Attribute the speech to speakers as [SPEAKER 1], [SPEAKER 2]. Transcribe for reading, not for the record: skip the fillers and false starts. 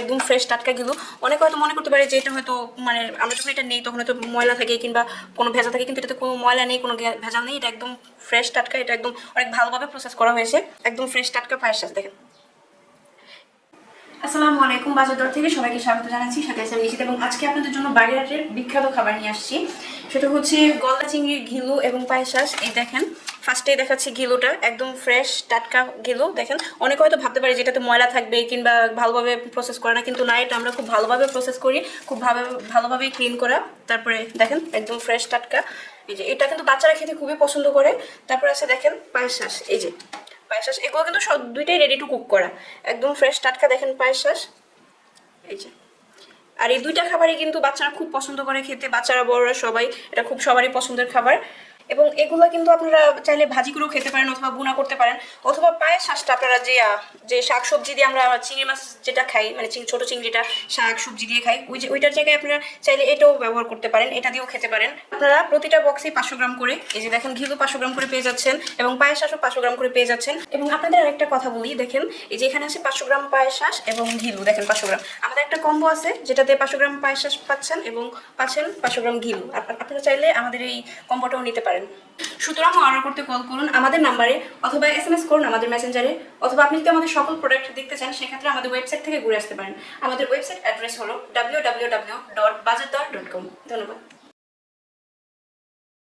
[SPEAKER 1] একদম ফ্রেশ টাটকা ঘিলু। অনেকে হয়তো মনে করতে পারে যে এটা হয়তো মানে আমরা যখন এটা নেই তখন হয়তো ময়লা থাকে কিংবা কোনো ভেজা থাকে, কিন্তু এটাতে কোনো ময়লা নেই, কোনো ভেজাল নেই। এটা একদম ফ্রেশ টাটকা, এটা একদম অনেক ভালোভাবে প্রসেস করা হয়েছে। একদম ফ্রেশ টাটকা পায়েস শাঁস দেখেন। আসসালামু আলাইকুম, বাজারদর থেকে সবাইকে স্বাগত জানাচ্ছি। সাথে আছে নিশিত, এবং আজকে আপনাদের জন্য বাগেরহাটের বিখ্যাত খাবার নিয়ে আসছি। সেটা হচ্ছে গলদা চিংড়ির ঘিলু এবং পায়েস শাঁস। এই দেখেন, ফার্স্টেই দেখাচ্ছি ঘিলুটা, একদম ফ্রেশ টাটকা ঘিলু। দেখেন, অনেকে হয়তো ভাবতে পারে যেটাতে ময়লা থাকবে কিংবা ভালোভাবে প্রসেস করে না, কিন্তু না, এটা আমরা খুব ভালোভাবে প্রসেস করি, খুব ভালোভাবে ক্লিন করা। তারপরে দেখেন একদম ফ্রেশ টাটকা। এই যে এটা কিন্তু বাচ্চারা খেতে খুবই পছন্দ করে। তারপরে আছে দেখেন পায়েস শাঁস। এই যে পায়েস শাঁস, এগুলো কিন্তু সব দুইটাই রেডি টু কুক করা, একদম ফ্রেশ টাটকা। দেখেন পায়েস শাঁস, এই যে। আর এই দুইটা খাবারই কিন্তু বাচ্চারা খুব পছন্দ করে খেতে, বাচ্চারা বড়রা সবাই, এটা খুব সবারই পছন্দের খাবার। এবং এগুলো কিন্তু আপনারা চাইলে ভাজি করেও খেতে পারেন অথবা বুনা করতে পারেন, অথবা পায়েস শাঁসটা আপনারা যে শাক সবজি দিয়ে আমরা চিংড়ি মাছ যেটা খাই, মানে ছোট চিংড়িটা শাক সবজি দিয়ে খাই, ওইটার জায়গায় আপনারা চাইলে এটাও ব্যবহার করতে পারেন, এটা দিয়েও খেতে পারেন। আপনারা প্রতিটা বক্সে 500 গ্রাম করে, এই যে দেখেন ঘিলু 500 গ্রাম করে পেয়ে যাচ্ছেন, এবং পায়েস শাঁসও 500 গ্রাম করে পেয়ে যাচ্ছেন। এবং আপনাদের আরেকটা কথা বলি, দেখেন এই যে এখানে আছে 500 গ্রাম পায়েস শাঁস এবং ঘিলু, দেখেন 500 গ্রাম। আমাদের একটা কম্বো আছে যেটাতে 500 গ্রাম পায়েস শাঁস পাচ্ছেন এবং পাচ্ছেন 500 গ্রাম ঘিলু। আপনারা চাইলে আমাদের এই কম্বোটাও নিতে পারেন। সুতরাং অর্ডার করতে কল করুন আমাদের নাম্বারে, অথবা SMS করুন আমাদের মেসেঞ্জারে, অথবা আপনি যদি আমাদের সকল প্রোডাক্ট দেখতে চান সেক্ষেত্রে আমাদের ওয়েবসাইট থেকে ঘুরে আসতে পারেন। আমাদের ওয়েবসাইট অ্যাড্রেস হলো www.bazardar.com। ধন্যবাদ।